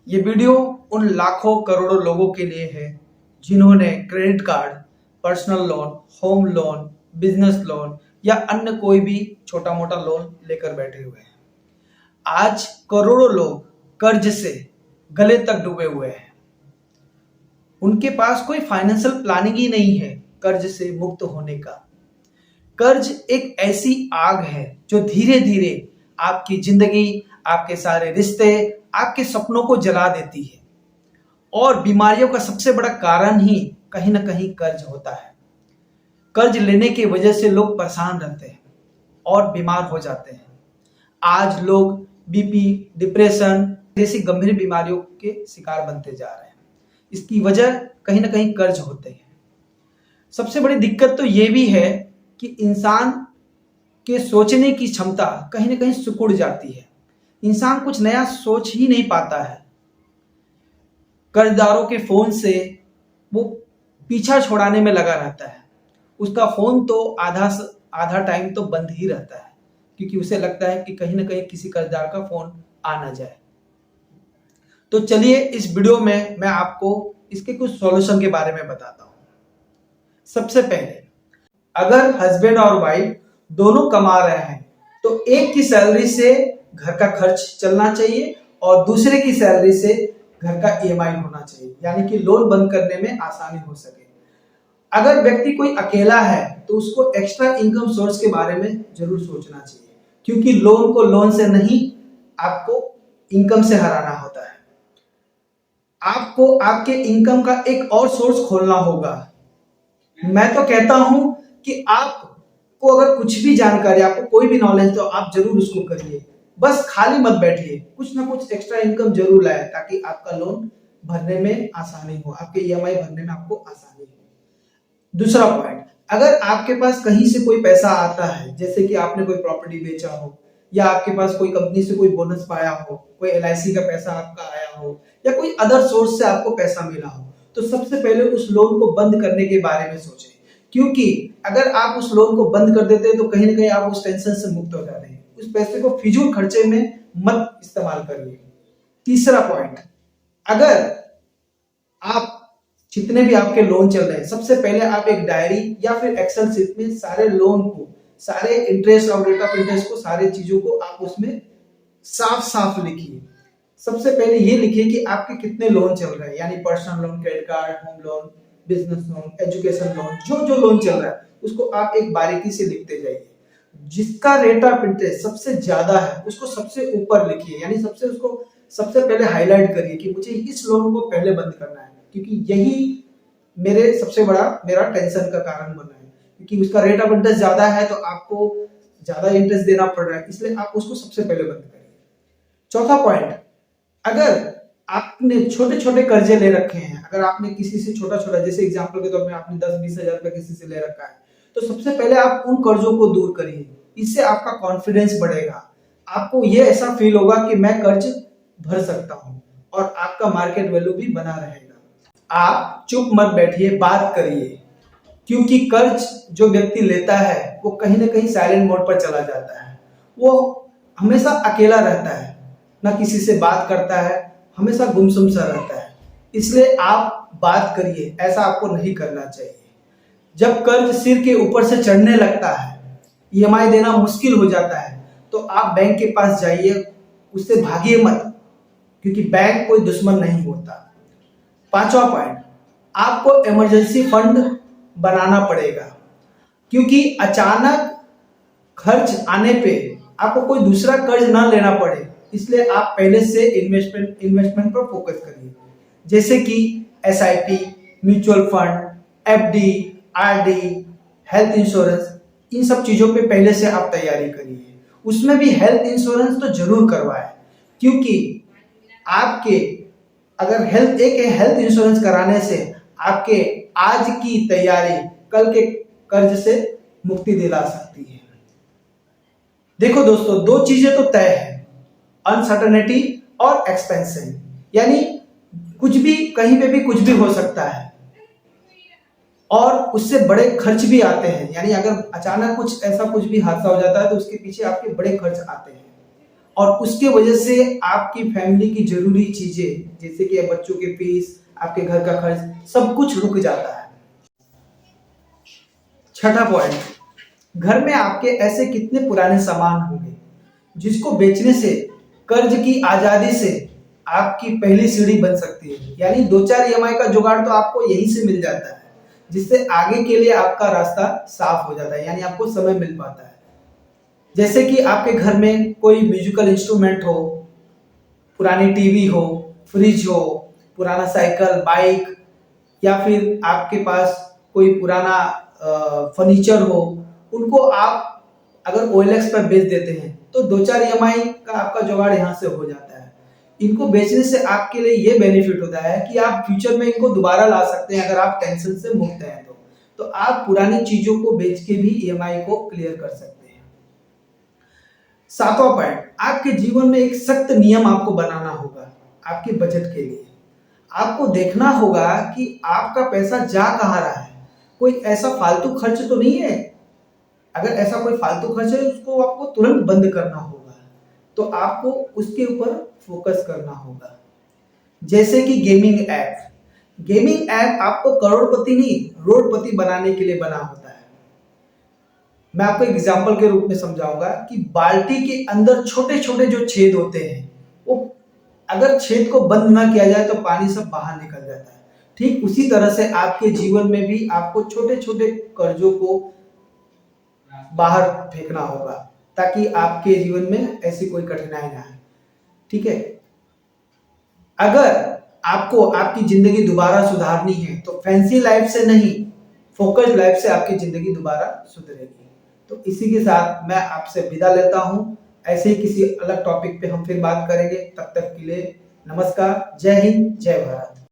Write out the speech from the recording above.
ये वीडियो उन लाखों करोड़ों लोगों के लिए है जिन्होंने credit card, personal loan, home loan, business loan या अन्य कोई भी छोटा मोटा लोन लेकर बैठे हुए हैं। आज करोड़ों लोग कर्ज से गले तक डूबे हुए हैं। उनके पास कोई फाइनेंशियल प्लानिंग ही नहीं है कर्ज से मुक्त होने का। कर्ज एक ऐसी आग है जो धीरे धीरे आपकी जिंदगी, आपके सारे रिश्ते, आपके सपनों को जला देती है। और बीमारियों का सबसे बड़ा कारण ही कहीं ना कहीं कर्ज होता है। कर्ज लेने की वजह से लोग परेशान रहते हैं और बीमार हो जाते हैं। आज लोग बीपी, डिप्रेशन जैसी गंभीर बीमारियों के शिकार बनते जा रहे हैं। इसकी वजह कहीं ना कहीं कर्ज होते हैं। सबसे बड़ी दिक्कत तो ये भी है कि इंसान के सोचने की क्षमता कहीं ना कहीं सिकुड़ जाती है। इंसान कुछ नया सोच ही नहीं पाता है। कर्जदारों के फोन से वो पीछा छुड़ाने में लगा रहता है। उसका फोन तो आधा टाइम तो बंद ही रहता है, क्योंकि उसे लगता है कि कहीं ना कहीं किसी कर्जदार का फोन आ ना जाए। तो चलिए इस वीडियो में मैं आपको इसके कुछ सॉल्यूशन के बारे में बताता हूं। सबसे पहले, अगर हस्बैंड और वाइफ दोनों कमा रहे हैं तो एक की सैलरी से घर का खर्च चलना चाहिए और दूसरे की सैलरी से घर का ईएमआई होना चाहिए, यानी कि लोन बंद करने में आसानी हो सके। अगर व्यक्ति कोई अकेला है तो उसको एक्स्ट्रा इनकम सोर्स के बारे में जरूर सोचना चाहिए, क्योंकि लोन को लोन से नहीं, आपको इनकम से हराना होता है। आपको आपके इनकम का एक और सोर्स खोलना होगा। मैं तो कहता हूं कि आपको अगर कुछ भी जानकारी, आपको कोई भी नॉलेज, तो आप जरूर उसको करिए। बस खाली मत बैठिए, कुछ ना कुछ एक्स्ट्रा इनकम जरूर लाए ताकि आपका लोन भरने में आसानी हो, आपके ईएमआई भरने में आपको आसानी हो। दूसरा पॉइंट, अगर आपके पास कहीं से कोई पैसा आता है, जैसे कि आपने कोई प्रॉपर्टी बेचा हो, या आपके पास कोई कंपनी से कोई बोनस पाया हो, कोई एलआईसी का पैसा आपका आया हो, या कोई अदर सोर्स से आपको पैसा मिला हो, तो सबसे पहले उस लोन को बंद करने के बारे में सोचें। क्योंकि अगर आप उस लोन को बंद कर देते हैं तो कहीं ना कहीं आप उस टेंशन से मुक्त हो जाते हैं। उस पैसे को फिजूल खर्चे में मत इस्तेमाल करिए। तीसरा पॉइंट, अगर आप जितने भी आपके लोन चल रहे हैं, सबसे पहले आप एक डायरी या फिर एक्सेल शीट में सारे लोन को, सारे इंटरेस्ट और रेट ऑफ इंटरेस्ट को, सारे चीजों को आप उसमें साफ साफ लिखिए। सबसे पहले ये लिखिए कि आपके कितने लोन चल रहे हैं, यानी personal loan, credit card, home loan, business loan, education loan, जो लोन चल रहा है उसको आप एक बारीकी से लिखते जाइए। जिसका रेट ऑफ इंटरेस्ट सबसे ज्यादा है उसको सबसे ऊपर लिखिए, यानी सबसे पहले हाईलाइट करिए कि मुझे इस लोन को पहले बंद करना है, क्योंकि यही मेरा टेंशन का कारण बन रहा है। क्योंकि उसका रेट ऑफ इंटरेस्ट ज्यादा है तो आपको ज्यादा इंटरेस्ट देना पड़ रहा है, इसलिए आप उसको सबसे पहले बंद करिए। चौथा पॉइंट, अगर आपने छोटे छोटे कर्जे ले रखे हैं, अगर आपने किसी से छोटा छोटा, जैसे एग्जांपल के तौर पे आपने 10-20 हजार रुपया किसी से ले रखा है, तो सबसे पहले आप उन कर्जों को दूर करिए। इससे आपका कॉन्फिडेंस बढ़ेगा। आपको ये ऐसा फील होगा कि मैं कर्ज भर सकता हूं और आपका मार्केट वैल्यू भी बना रहेगा। आप चुप मत बैठिए, बात करिए, क्योंकि कर्ज जो व्यक्ति लेता है वो कहीं ना कहीं साइलेंट मोड पर चला जाता है। वो हमेशा अकेला रहता है, ना किसी से बात करता है, हमेशा गुमसुम सा रहता है। इसलिए आप बात करिए, ऐसा आपको नहीं करना चाहिए। जब कर्ज सिर के ऊपर से चढ़ने लगता है, ईएमआई देना मुश्किल हो जाता है, तो आप बैंक के पास जाइए, उससे भागिए मत, क्योंकि बैंक कोई दुश्मन नहीं होता। पांचवा पॉइंट, आपको इमरजेंसी फंड बनाना पड़ेगा, क्योंकि अचानक खर्च आने पे आपको कोई दूसरा कर्ज ना लेना पड़े, इसलिए आप पहले से इन्वेस्टमेंट पर फोकस करिए, जैसे कि SIP, mutual fund, FD, RD, health insurance, इन सब चीजों पे पहले से आप तैयारी करिए। उसमें भी हेल्थ इंश्योरेंस तो जरूर करवाएं, क्योंकि आपके अगर हेल्थ इंश्योरेंस कराने से आपके आज की तैयारी कल के कर्ज से मुक्ति दिला सकती है। देखो दोस्तों, दो चीजें तो तय है, अनसर्टेनिटी और एक्सपेंशन, यानी कुछ भी, कहीं पे भी कुछ भी हो सकता है और उससे बड़े खर्च भी आते हैं। यानी अगर अचानक कुछ भी हादसा हो जाता है तो उसके पीछे आपके बड़े खर्च आते हैं। और उसके वजह से आपकी फैमिली की जरूरी चीजें जैसे कि बच्चों के फीस, आपके घर का खर्च, सब कुछ रुक जाता है। छठा पॉइंट, घर में आपके ऐसे कितने पुराने सामान होंगे जिसको बेचने से कर्ज की आजादी से आपकी पहली सीढ़ी बन सकती है। यानी 2-4 ईएमआई का जुगाड़ तो आपको यहीं से मिल जाता है, जिससे आगे के लिए आपका रास्ता साफ हो जाता है, यानी आपको समय मिल पाता है। जैसे कि आपके घर में कोई म्यूजिकल इंस्ट्रूमेंट हो, पुरानी टीवी हो, फ्रिज हो, पुराना साइकिल, बाइक, या फिर आपके पास कोई पुराना फर्नीचर हो, उनको आप अगर OLX पर बेच देते हैं तो 2-4 ईएमआई का आपका जुगाड़ यहाँ से हो जाता है। इनको बेचने से आपके लिए ये बेनिफिट होता है कि आप फ्यूचर में इनको दोबारा ला सकते हैं अगर आप टेंशन से मुक्त हैं तो आप पुरानी चीजों को बेच के भी ईएमआई को क्लियर कर सकते हैं। सातवां पॉइंट, आपके जीवन में एक सख्त नियम आपको बनाना होगा आपके बजट के लिए। आपको देखना होगा कि आपका पैसा जा कहाँ रहा है, कोई ऐसा फालतू खर्च तो नहीं है। अगर ऐसा कोई फालतू खर्च है उसको आपको तुरंत बंद करना होगा, तो आपको उसके ऊपर फोकस करना होगा। जैसे कि गेमिंग ऐप आपको करोड़पति नहीं रोडपति बनाने के लिए बना होता है। मैं आपको एग्जांपल के रूप में समझाऊंगा कि बाल्टी के अंदर छोटे छोटे जो छेद होते हैं, वो अगर छेद को बंद ना किया जाए तो पानी सब बाहर निकल जाता है। ठीक उसी तरह से आपके जीवन में भी आपको छोटे छोटे कर्जों को बाहर फेंकना होगा ताकि आपके जीवन में ऐसी कोई कठिनाई ना आए। ठीक है, अगर आपको आपकी जिंदगी दोबारा सुधारनी है तो फैंसी लाइफ से नहीं, फोकस लाइफ से आपकी जिंदगी दोबारा सुधरेगी। तो इसी के साथ मैं आपसे विदा लेता हूं। ऐसे ही किसी अलग टॉपिक पे हम फिर बात करेंगे। तब तक के लिए नमस्कार, जय हिंद, जय भारत।